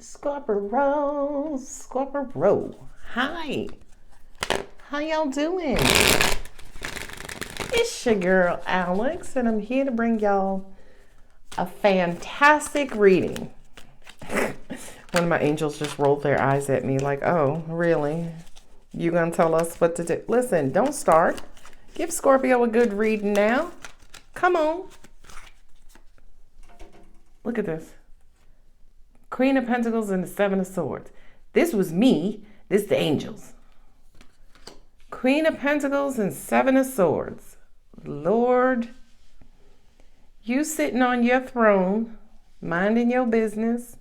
Scorpio. Hi. How y'all doing? It's your girl, Alex, and I'm here to bring y'all a fantastic reading. One of my angels just rolled their eyes at me like, oh, really? You gonna tell us what to do? Listen, don't start. Give Scorpio a good reading now. Come on. Look at this. Queen of Pentacles and the Seven of Swords. This was me. This the angels. Queen of Pentacles and Seven of Swords. Lord, you sitting on your throne, minding your business,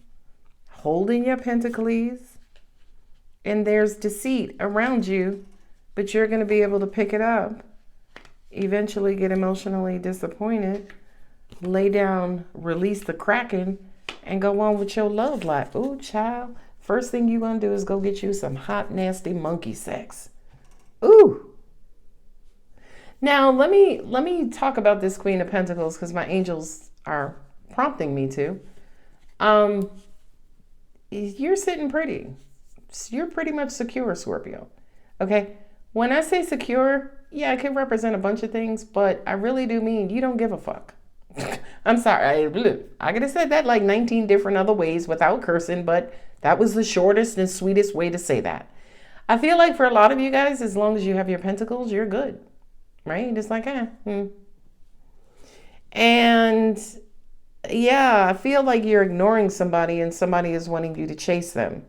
holding your pentacles, and there's deceit around you, but you're going to be able to pick it up, eventually get emotionally disappointed, lay down, release the kraken, and go on with your love life. Ooh, child. First thing you're going to do is go get you some hot, nasty monkey sex. Ooh. Now, let me talk about this Queen of Pentacles because my angels are prompting me to. You're sitting pretty. You're pretty much secure, Scorpio. Okay? When I say secure, yeah, it can represent a bunch of things, but I really do mean you don't give a fuck. I'm sorry. I could have said that like 19 different other ways without cursing, but that was the shortest and sweetest way to say that. I feel like for a lot of you guys, as long as you have your pentacles, you're good. Right? It's like, And yeah, I feel like you're ignoring somebody and somebody is wanting you to chase them.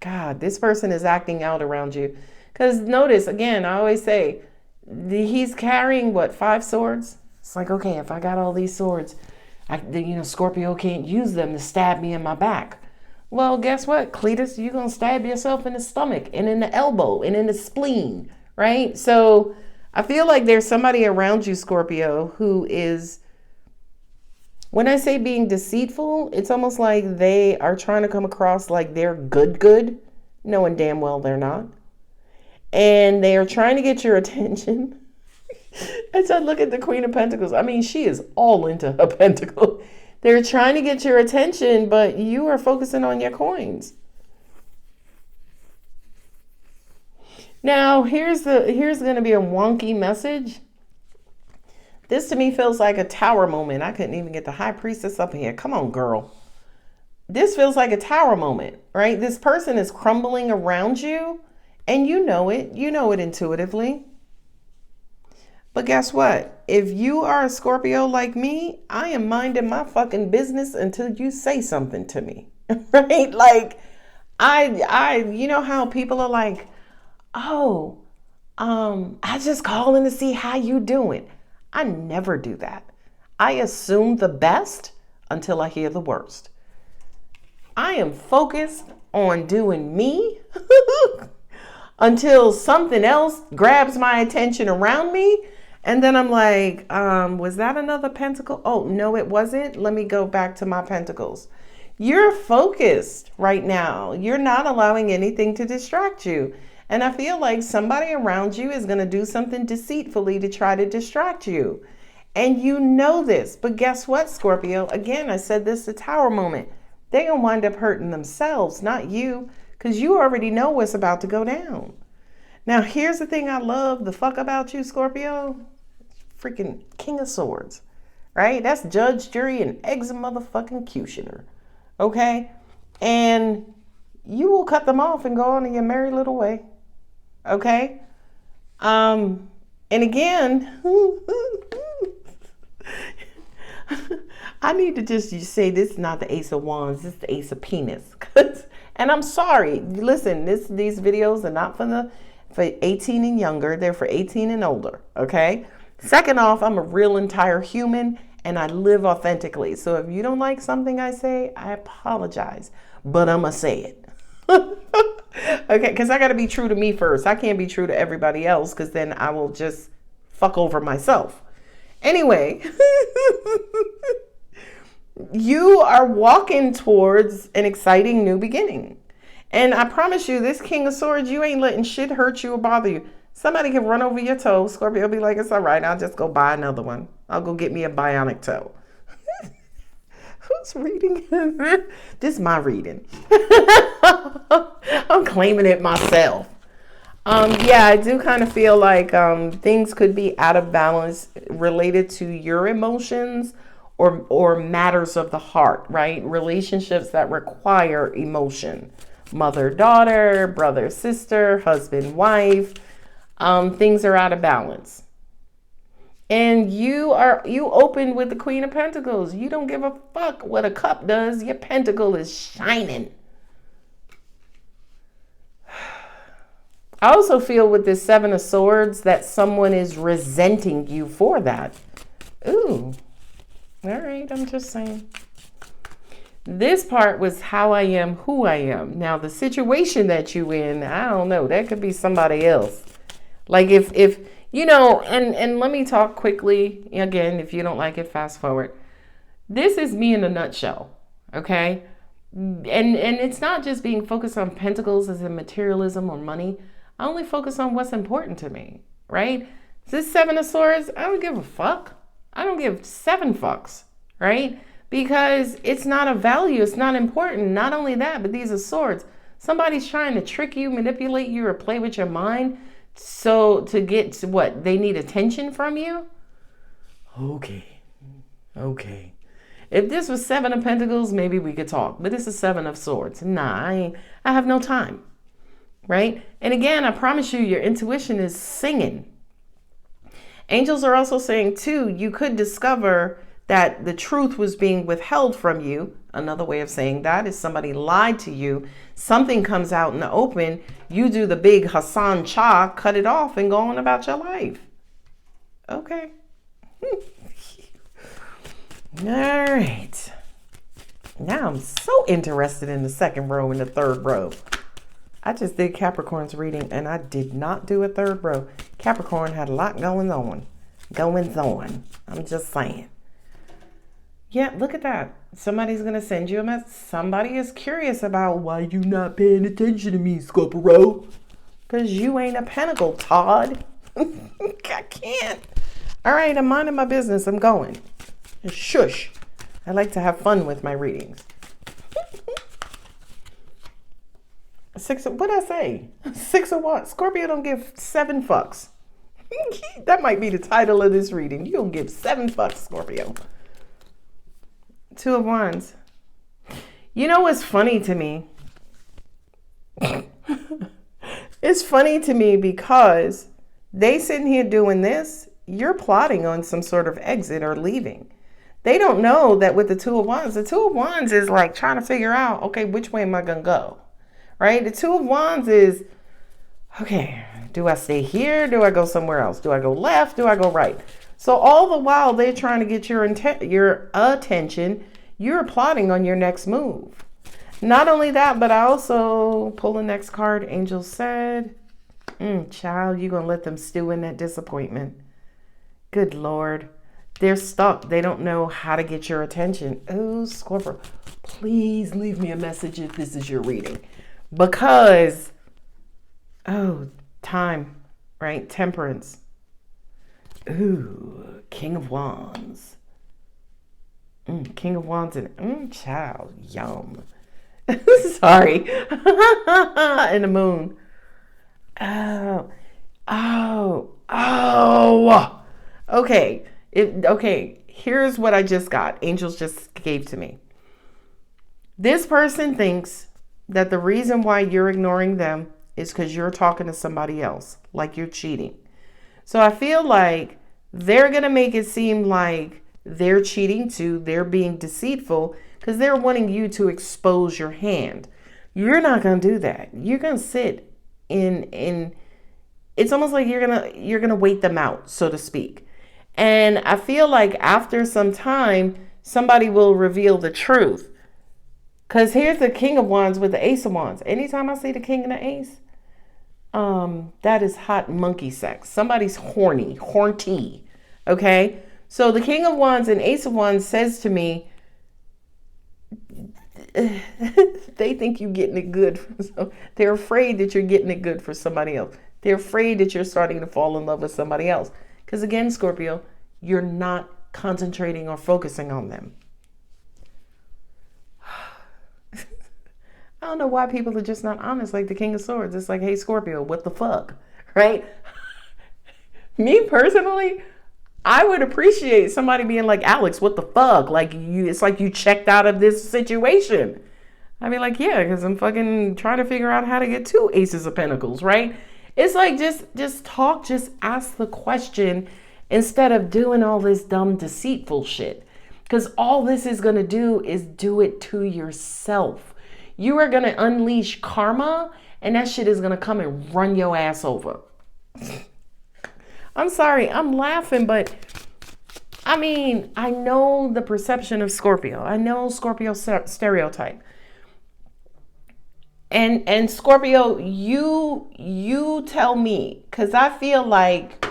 God, this person is acting out around you. Because notice, again, I always say, he's carrying, what, 5 swords? It's like, okay, if I got all these swords, Scorpio can't use them to stab me in my back. Well, guess what, Cletus? You're going to stab yourself in the stomach and in the elbow and in the spleen, right? So I feel like there's somebody around you, Scorpio, who is, when I say being deceitful, it's almost like they are trying to come across like they're good, knowing damn well they're not. And they are trying to get your attention. As I look at the Queen of Pentacles, I mean, she is all into her pentacle. They're trying to get your attention, but you are focusing on your coins. Now, here's going to be a wonky message. This to me feels like a tower moment. I couldn't even get the High Priestess up here. Come on, girl. This feels like a tower moment, right? This person is crumbling around you, and you know it. You know it intuitively. But guess what? If you are a Scorpio like me, I am minding my fucking business until you say something to me, right? Like, you know how people are like, oh, I just calling to see how you doing. I never do that. I assume the best until I hear the worst. I am focused on doing me until something else grabs my attention around me. And then I'm like, was that another pentacle? Oh, no, it wasn't. Let me go back to my pentacles. You're focused right now. You're not allowing anything to distract you. And I feel like somebody around you is going to do something deceitfully to try to distract you. And you know this. But guess what, Scorpio? Again, I said this, the tower moment. They're going to wind up hurting themselves, not you, because you already know what's about to go down. Now, here's the thing I love the fuck about you, Scorpio. Freaking King of Swords, right? That's judge, jury, and motherfucking executioner. Okay? And you will cut them off and go on in your merry little way. Okay? And again, I need to just say this is not the Ace of Wands, this is the Ace of Penis. And I'm sorry. Listen, these videos are not for 18 and younger. They're for 18 and older. Okay? Second off, I'm a real entire human and I live authentically. So if you don't like something I say, I apologize. But I'm going to say it. Okay, because I got to be true to me first. I can't be true to everybody else because then I will just fuck over myself. Anyway, you are walking towards an exciting new beginning. And I promise you, this King of Swords, you ain't letting shit hurt you or bother you. Somebody can run over your toe. Scorpio will be like, it's all right. I'll just go buy another one. I'll go get me a bionic toe. Who's reading? This is my reading. I'm claiming it myself. Yeah, I do kind of feel like things could be out of balance related to your emotions or matters of the heart, right? Relationships that require emotion. Mother, daughter, brother, sister, husband, wife. Things are out of balance. And you open with the Queen of Pentacles. You don't give a fuck what a cup does. Your pentacle is shining. I also feel with this Seven of Swords that someone is resenting you for that. Ooh. All right, I'm just saying. This part was how I am, who I am. Now, the situation that you in, I don't know. That could be somebody else. Like if you know, and let me talk quickly. Again, if you don't like it, fast forward. This is me in a nutshell, okay? And it's not just being focused on pentacles as in materialism or money. I only focus on what's important to me, right? This Seven of Swords, I don't give a fuck. I don't give 7 fucks, right? Because it's not a value. It's not important. Not only that, but these are swords. Somebody's trying to trick you, manipulate you, or play with your mind. So to get to what? They need attention from you? Okay. If this was 7 of Pentacles, maybe we could talk. But this is 7 of Swords. Nah, I have no time. Right? And again, I promise you, your intuition is singing. Angels are also saying, too, you could discover that the truth was being withheld from you. Another way of saying that is somebody lied to you. Something comes out in the open. You do the big Hassan Cha, cut it off, and go on about your life. Okay. All right. Now I'm so interested in the second row and the third row. I just did Capricorn's reading and I did not do a third row. Capricorn had a lot going on. I'm just saying. Yeah, look at that. Somebody's going to send you a message. Somebody is curious about why you not paying attention to me, Scorpio. Because you ain't a pentacle, Todd. I can't. All right, I'm minding my business. I'm going. Shush. I like to have fun with my readings. 6 of, what'd I say? 6 of what? Scorpio don't give 7 fucks. That might be the title of this reading. You don't give 7 fucks, Scorpio. 2 of Wands. You know what's funny to me? It's funny to me because they sitting here doing this. You're plotting on some sort of exit or leaving. They don't know that with the 2 of Wands, the 2 of Wands is like trying to figure out, okay, which way am I going to go? Right? The 2 of Wands is, okay, do I stay here? Do I go somewhere else? Do I go left? Do I go right? So all the while they're trying to get your attention, you're plotting on your next move. Not only that, but I also pull the next card. Angel said, child, you're going to let them stew in that disappointment. Good Lord. They're stuck. They don't know how to get your attention. Oh, Scorpio, please leave me a message if this is your reading. Because, time, right? Temperance. Ooh, King of Wands. King of Wands and, child, yum. Sorry. And the moon. Okay. Okay, here's what I just got. Angels just gave to me. This person thinks that the reason why you're ignoring them is because you're talking to somebody else, like you're cheating. So I feel like they're going to make it seem like they're cheating too. They're being deceitful because they're wanting you to expose your hand. You're not going to do that. You're going to sit in it's almost like you're going to wait them out, so to speak. And I feel like after some time, somebody will reveal the truth. Because here's the King of Wands with the Ace of Wands. Anytime I see the King and the Ace, that is hot monkey sex. Somebody's horny. Okay? So the King of Wands and Ace of Wands says to me, they think you're getting it good. They're afraid that you're getting it good for somebody else. They're afraid that you're starting to fall in love with somebody else. Because again, Scorpio, you're not concentrating or focusing on them. don't know why people are just not honest. Like the King of Swords. It's like, hey, Scorpio, what the fuck? Right? Me personally, I would appreciate somebody being like, Alex, what the fuck? Like it's like you checked out of this situation. I'd be like, yeah, because I'm fucking trying to figure out how to get 2 aces of pentacles, right? It's like, just talk, just ask the question instead of doing all this dumb, deceitful shit. Because all this is going to do is do it to yourself. You are going to unleash karma, and that shit is going to come and run your ass over. I'm sorry, I'm laughing, but I mean, I know the perception of Scorpio. I know Scorpio stereotype. And Scorpio, you tell me, because I feel like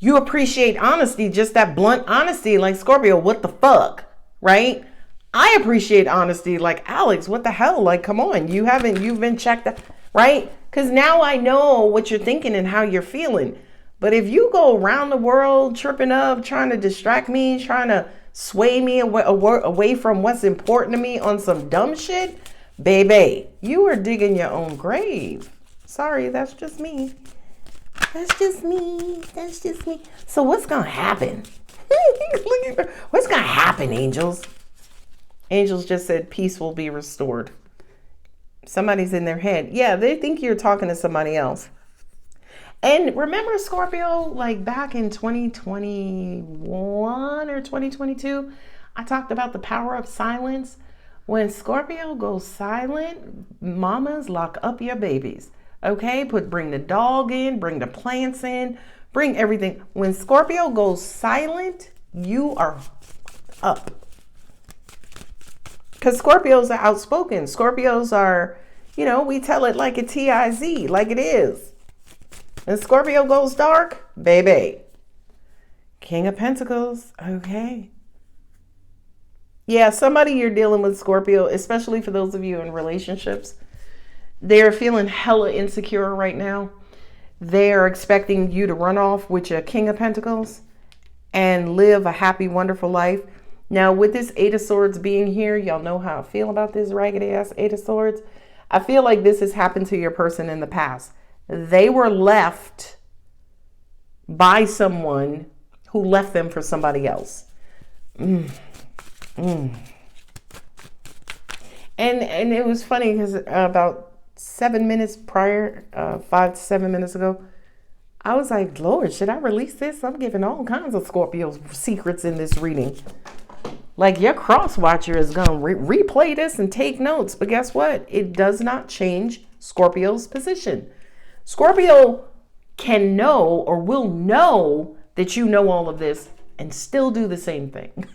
you appreciate honesty, just that blunt honesty, like Scorpio, what the fuck, right? I appreciate honesty, like Alex, what the hell? Like, come on, you've been checked out, right? Because now I know what you're thinking and how you're feeling. But if you go around the world tripping up, trying to distract me, trying to sway me away from what's important to me on some dumb shit, baby, you are digging your own grave. Sorry, that's just me. That's just me. That's just me. So what's going to happen? What's going to happen, angels? Angels just said peace will be restored. Somebody's in their head. Yeah, they think you're talking to somebody else. And remember, Scorpio, like back in 2021 or 2022, I talked about the power of silence. When Scorpio goes silent, mamas, lock up your babies. Okay, bring the dog in, bring the plants in, bring everything. When Scorpio goes silent, you are up. Because Scorpios are outspoken. Scorpios are, we tell it like a TIZ, like it is. And Scorpio goes dark, baby. King of Pentacles, okay. Yeah, somebody you're dealing with, Scorpio, especially for those of you in relationships, they're feeling hella insecure right now. They're expecting you to run off with your King of Pentacles and live a happy, wonderful life. Now, with this 8 of Swords being here, y'all know how I feel about this raggedy ass 8 of Swords. I feel like this has happened to your person in the past. They were left by someone who left them for somebody else. And it was funny because about 7 minutes prior, 5 to 7 minutes ago, I was like, Lord, should I release this? I'm giving all kinds of Scorpio secrets in this reading. Like your cross watcher is going to replay this and take notes. But guess what? It does not change Scorpio's position. Scorpio can know or will know that you know all of this and still do the same thing.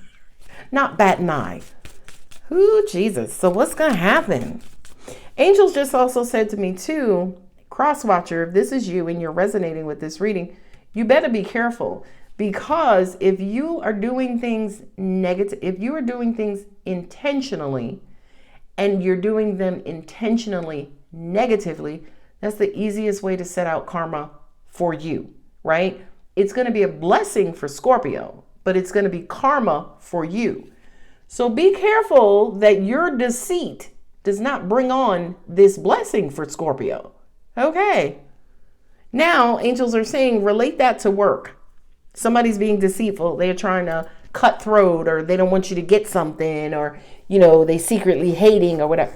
Not bat an eye. Ooh, Jesus. So what's going to happen? Angels just also said to me too, crosswatcher, if this is you and you're resonating with this reading, you better be careful. Because if you are doing things negative, if you are doing things intentionally and you're doing them intentionally negatively, that's the easiest way to set out karma for you, right? It's going to be a blessing for Scorpio, but it's going to be karma for you. So be careful that your deceit does not bring on this blessing for Scorpio. Okay. Now, angels are saying, relate that to work. Somebody's being deceitful. They're trying to cut throat, or they don't want you to get something, or, they secretly hating or whatever.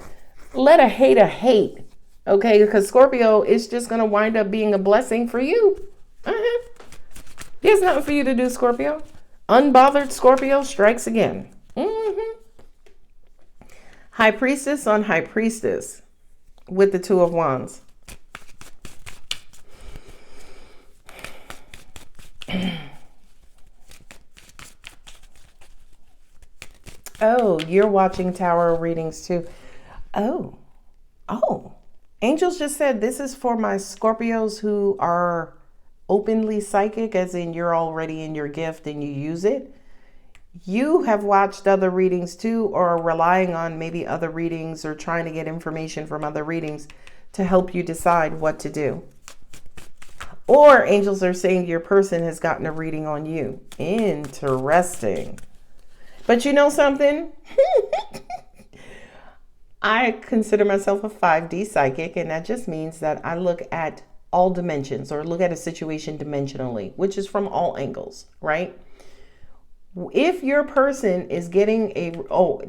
Let a hater hate. Okay, because Scorpio is just going to wind up being a blessing for you. There's nothing for you to do, Scorpio. Unbothered Scorpio strikes again. High Priestess on High Priestess with the 2 of Wands. Oh, you're watching tarot readings too. Oh. Angels just said this is for my Scorpios who are openly psychic, as in you're already in your gift and you use it. You have watched other readings too, or are relying on maybe other readings or trying to get information from other readings to help you decide what to do. Or angels are saying your person has gotten a reading on you. Interesting. But you know something? I consider myself a 5D psychic, and that just means that I look at all dimensions or look at a situation dimensionally, which is from all angles, right? If your person is getting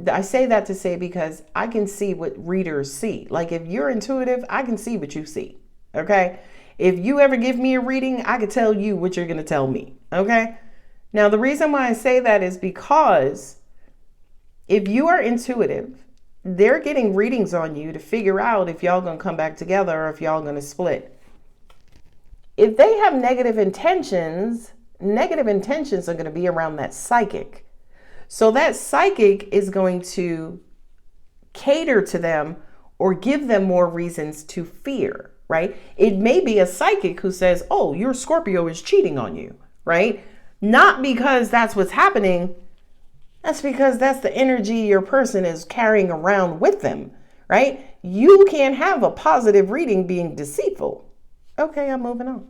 I say that to say because I can see what readers see. Like if you're intuitive, I can see what you see. Okay. If you ever give me a reading, I could tell you what you're going to tell me. Okay. Now, the reason why I say that is because if you are intuitive, they're getting readings on you to figure out if y'all going to come back together or if y'all going to split. If they have negative intentions are going to be around that psychic. So that psychic is going to cater to them or give them more reasons to fear, right? It may be a psychic who says, oh, your Scorpio is cheating on you, right? Not because that's what's happening. That's because that's the energy your person is carrying around with them, right? You can't have a positive reading being deceitful. Okay, I'm moving on.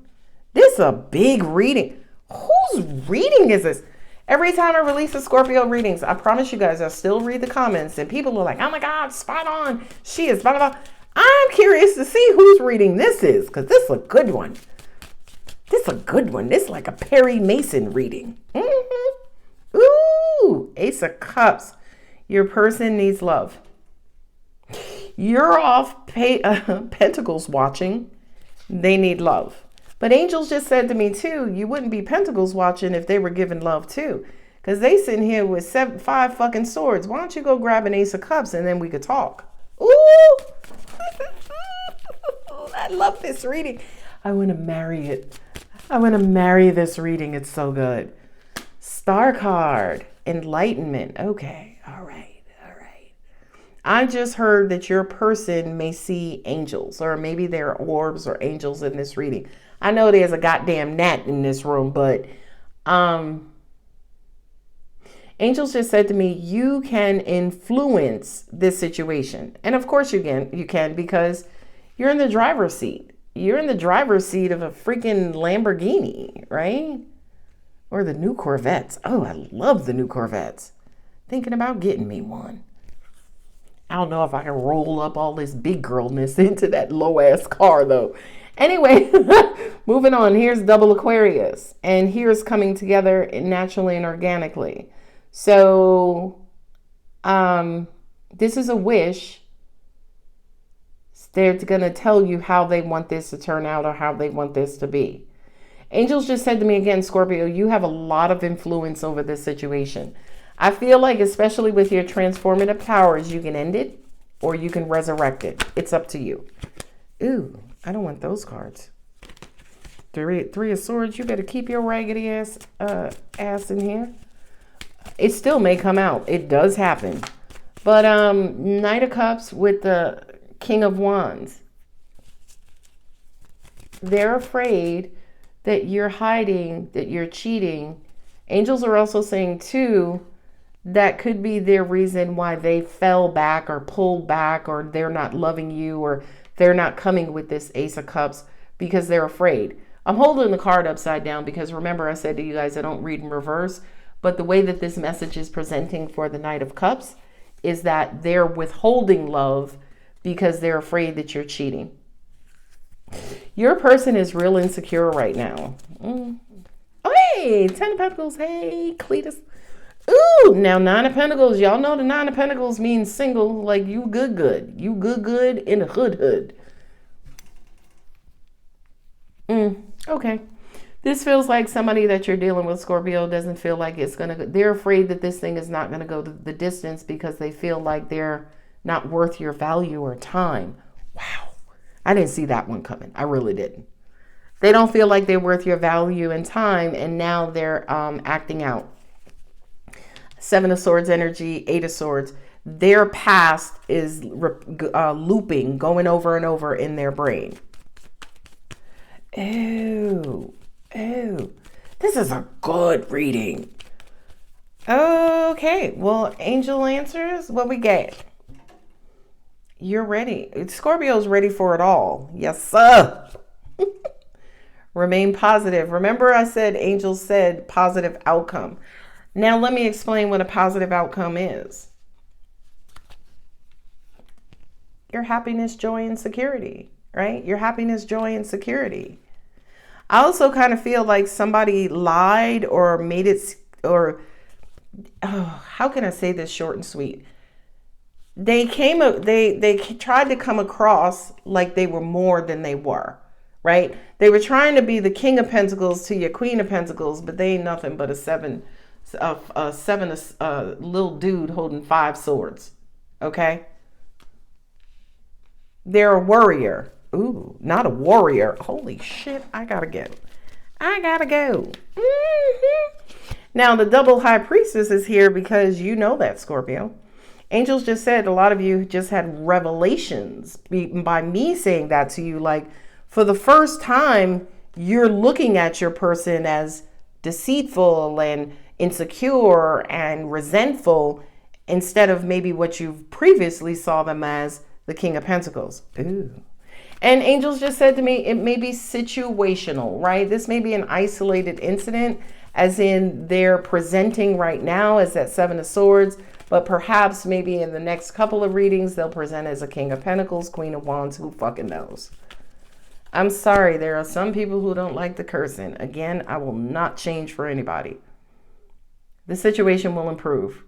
This is a big reading. Whose reading is this? Every time I release a Scorpio readings, I promise you guys, I still read the comments and people are like, oh my God, spot on. She is blah, blah, blah. I'm curious to see whose reading this is because this is a good one. This is a good one. This is like a Perry Mason reading. Mm-hmm. Ooh, Ace of Cups. Your person needs love. You're off Pentacles watching. They need love. But angels just said to me too, you wouldn't be Pentacles watching if they were giving love too. Because they sitting here with 5 fucking swords. Why don't you go grab an Ace of Cups and then we could talk? Ooh! I love this reading. I want to marry it. I want to marry this reading. It's so good. Star card. Enlightenment. Okay. All right. I just heard that your person may see angels, or maybe there are orbs or angels in this reading. I know there's a goddamn gnat in this room, but angels just said to me, you can influence this situation. And of course you can because you're in the driver's seat. You're in the driver's seat of a freaking Lamborghini, right? Or the new Corvettes. Oh, I love the new Corvettes. Thinking about getting me one. I don't know if I can roll up all this big girlness into that low ass car though. Anyway, moving on. Here's double Aquarius. And here's coming together naturally and organically. So this is a wish. They're going to tell you how they want this to turn out or how they want this to be. Angels just said to me again, Scorpio, you have a lot of influence over this situation. I feel like, especially with your transformative powers, you can end it or you can resurrect it. It's up to you. Ooh, I don't want those cards. Three of Swords, you better keep your raggedy ass in here. It still may come out. It does happen. But Knight of Cups with the King of Wands. They're afraid that you're hiding, that you're cheating. Angels are also saying, too, that could be their reason why they fell back or pulled back or they're not loving you or they're not coming with this Ace of Cups because they're afraid. I'm holding the card upside down because remember I said to you guys I don't read in reverse, but the way that this message is presenting for the Knight of Cups is that they're withholding love because they're afraid that you're cheating. Your person is real insecure right now. Oh, hey, 10 of Pentacles. Hey, Cletus. Ooh, now 9 of Pentacles. Y'all know the 9 of Pentacles means single, like you good. You good in the hood. Okay. This feels like somebody that you're dealing with, Scorpio, doesn't feel like it's going to, they're afraid that this thing is not going to go the distance because they feel like they're not worth your value or time. Wow. I didn't see that one coming. I really didn't. They don't feel like they're worth your value and time, and now they're acting out. 7 of Swords energy, 8 of Swords. Their past is looping, going over and over in their brain. Ooh. This is a good reading. Okay, well, angel answers. What we get? You're ready. Scorpio's ready for it all. Yes, sir. Remain positive. Remember I said angels said positive outcome. Now let me explain what a positive outcome is. your happiness, joy, and security, right? Your happiness, joy, and security. I also kind of feel like somebody lied or made it, or how can I say this short and sweet? They tried to come across like they were more than they were, right? They were trying to be the King of Pentacles to your Queen of Pentacles, but they ain't nothing but a little dude holding 5 swords. Okay, they're a warrior. Ooh, not a warrior. Holy shit, I gotta go. Now the double high priestess is here because you know that, Scorpio. Angels just said a lot of you just had revelations by me saying that to you. Like, for the first time, you're looking at your person as deceitful and insecure and resentful instead of maybe what you previously saw them as, the King of Pentacles. Ooh. And angels just said to me, it may be situational, right? This may be an isolated incident, as in they're presenting right now as that 7 of Swords, but perhaps maybe in the next couple of readings, they'll present as a King of Pentacles, Queen of Wands, who fucking knows? I'm sorry, there are some people who don't like the cursing. Again, I will not change for anybody. The situation will improve.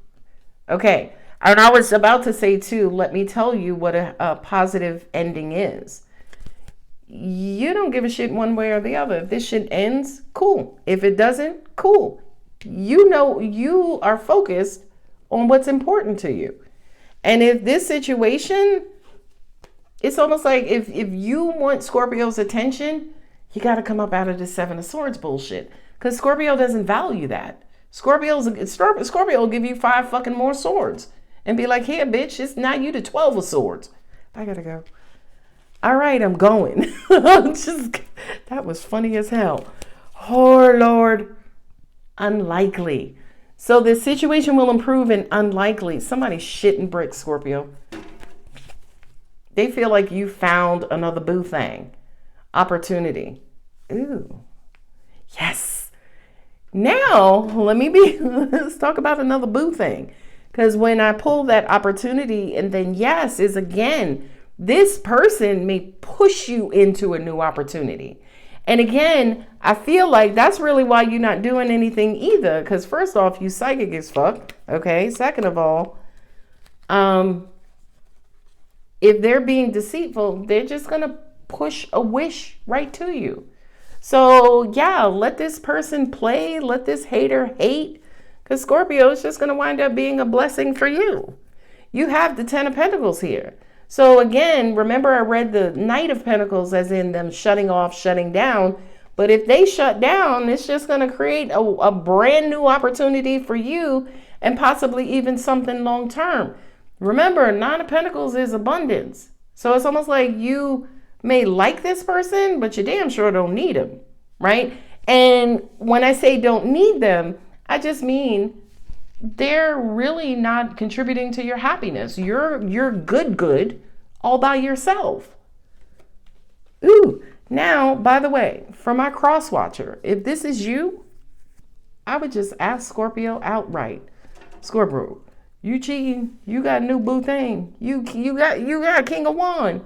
Okay, and I was about to say too, let me tell you what a positive ending is. You don't give a shit one way or the other. If this shit ends, cool. If it doesn't, cool. You know you are focused on what's important to you. And if this situation, it's almost like if you want Scorpio's attention, you got to come up out of the 7 of Swords bullshit. Because Scorpio doesn't value that. Scorpio will give you 5 fucking more swords and be like, here, bitch, it's not you the 12 of Swords. I got to go. All right, I'm going. That was funny as hell. Oh, Lord. Unlikely. So this situation will improve in unlikely. Somebody's shitting bricks, Scorpio. They feel like you found another boo thing. Opportunity. Ooh. Yes. Now, let's talk about another boo thing. Because when I pull that opportunity, and then yes, is again, this person may push you into a new opportunity. And again, I feel like that's really why you're not doing anything either. Because first off, you psychic as fuck. Okay. Second of all, if they're being deceitful, they're just going to push a wish right to you. So yeah, let this person play. Let this hater hate. Because Scorpio is just going to wind up being a blessing for you. You have the 10 of Pentacles here. So again, remember I read the Knight of Pentacles as in them shutting off, shutting down. But if they shut down, it's just going to create a brand new opportunity for you and possibly even something long term. Remember, 9 of Pentacles is abundance. So it's almost like you may like this person, but you damn sure don't need them, right? And when I say don't need them, I just mean they're really not contributing to your happiness. You're good all by yourself. Ooh, now, by the way, for my cross watcher, if this is you, I would just ask Scorpio outright. Scorpio, you cheating? You got a new boo thing. You got King of Wands.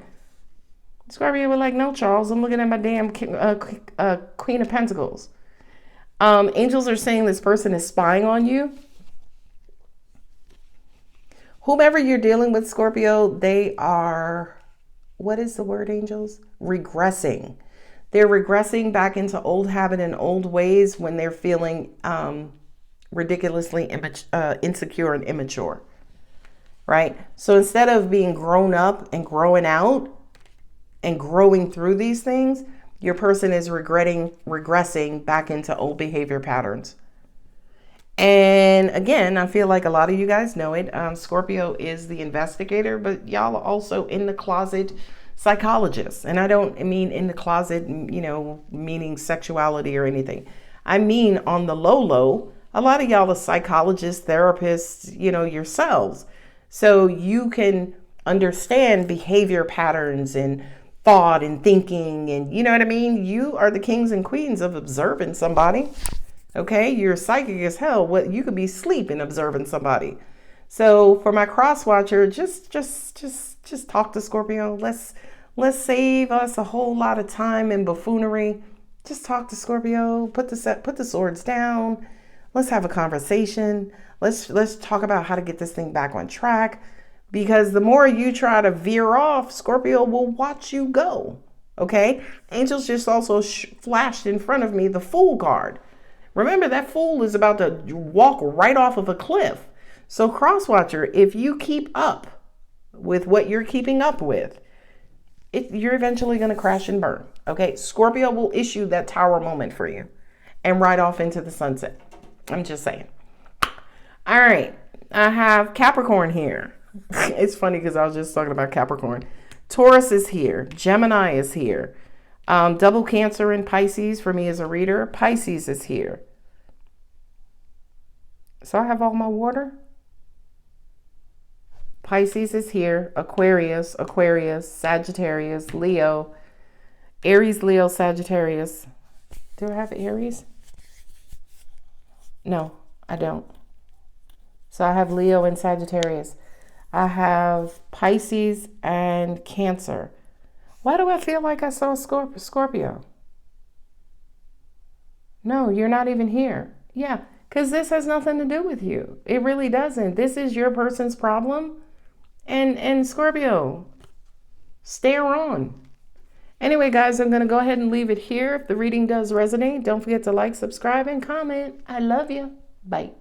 Scorpio was like, no, Charles, I'm looking at my damn Queen of Pentacles. Angels are saying this person is spying on you. Whomever you're dealing with, Scorpio, they are, what is the word, angels? Regressing. They're regressing back into old habit and old ways when they're feeling ridiculously insecure and immature, right? So instead of being grown up and growing out and growing through these things, your person is regressing back into old behavior patterns. And again, I feel like a lot of you guys know it. Scorpio is the investigator, but y'all are also in the closet psychologists. And I don't mean in the closet, meaning sexuality or anything. I mean on the low, a lot of y'all are psychologists, therapists, yourselves. So you can understand behavior patterns and thought and thinking, and you know what I mean? You are the kings and queens of observing somebody. Okay, you're psychic as hell. You could be asleep and observing somebody. So for my cross watcher, just talk to Scorpio. Let's save us a whole lot of time and buffoonery. Just talk to Scorpio. Put the swords down. Let's have a conversation. Let's talk about how to get this thing back on track. Because the more you try to veer off, Scorpio will watch you go. Okay? Angels just also flashed in front of me the Fool card. Remember, that Fool is about to walk right off of a cliff. So Crosswatcher, if you keep up with what you're keeping up with, you're eventually going to crash and burn. Okay? Scorpio will issue that tower moment for you and ride off into the sunset. I'm just saying. All right. I have Capricorn here. It's funny because I was just talking about Capricorn. Taurus is here. Gemini is here. Double Cancer and Pisces for me as a reader. Pisces is here. So I have all my water. Pisces is here. Aquarius, Sagittarius, Leo, Aries, Leo, Sagittarius. Do I have Aries? No, I don't. So I have Leo and Sagittarius. I have Pisces and Cancer. Why do I feel like I saw Scorpio? No, you're not even here. Yeah, because this has nothing to do with you. It really doesn't. This is your person's problem. And Scorpio, stare on. Anyway, guys, I'm going to go ahead and leave it here. If the reading does resonate, don't forget to like, subscribe, and comment. I love you. Bye.